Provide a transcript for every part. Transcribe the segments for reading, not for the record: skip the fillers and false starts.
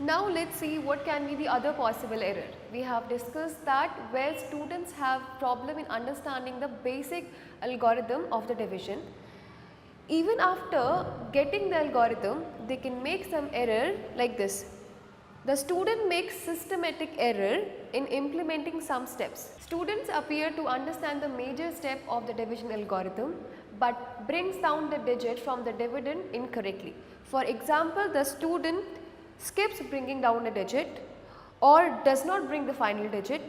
Now let's see what can be the other possible error. We have discussed that where students have problem in understanding the basic algorithm of the division. Even after getting the algorithm, they can make some error like this. The student makes systematic error in implementing some steps. Students appear to understand the major step of the division algorithm but brings down the digit from the dividend incorrectly. For example, the student skips bringing down a digit or does not bring the final digit.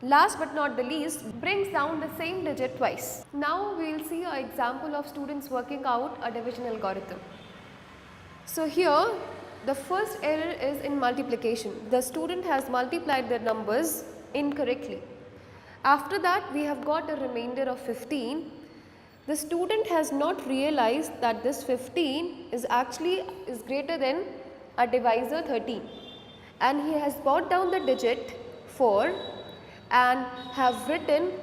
Last but not the least, brings down the same digit twice. Now we will see an example of students working out a division algorithm. So here the first error is in multiplication. The student has multiplied the numbers incorrectly. After that we have got a remainder of 15. The student has not realized that this 15 is greater than a divisor 13, and he has brought down the digit 4 and have written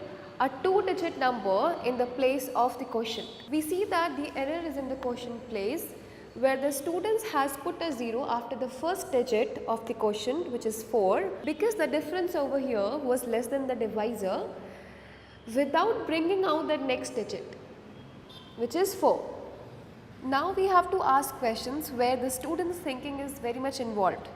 a 2-digit number in the place of the quotient. We see that the error is in the quotient place, where the students has put a 0 after the first digit of the quotient, which is 4, because the difference over here was less than the divisor, without bringing out the next digit, which is 4. Now we have to ask questions where the student's thinking is very much involved.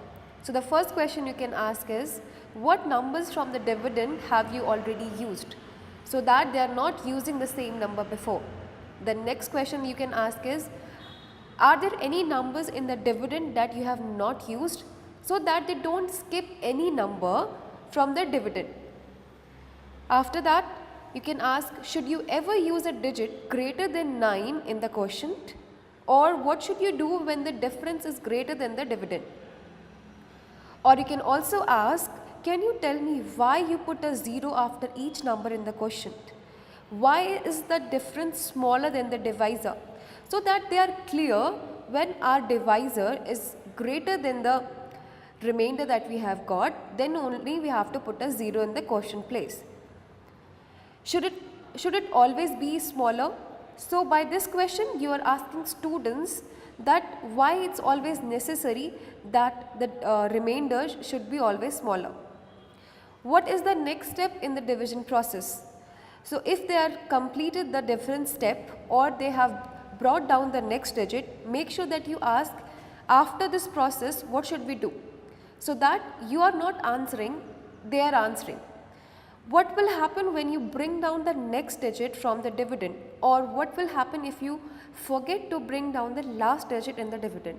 So the first question you can ask is, what numbers from the dividend have you already used, so that they are not using the same number before. The next question you can ask is, are there any numbers in the dividend that you have not used, so that they don't skip any number from the dividend. After that you can ask, should you ever use a digit greater than 9 in the quotient, or what should you do when the difference is greater than the dividend. Or you can also ask, can you tell me why you put a 0 after each number in the quotient? Why is the difference smaller than the divisor? So that they are clear, when our divisor is greater than the remainder that we have got, then only we have to put a 0 in the quotient place. Should it always be smaller? So by this question you are asking students that why it's always necessary that the remainder should be always smaller. What is the next step in the division process? So if they are completed the different step, or they have brought down the next digit, make sure that you ask, after this process what should we do, so that you are not answering, they are answering. What will happen when you bring down the next digit from the dividend, or what will happen if you forget to bring down the last digit in the dividend?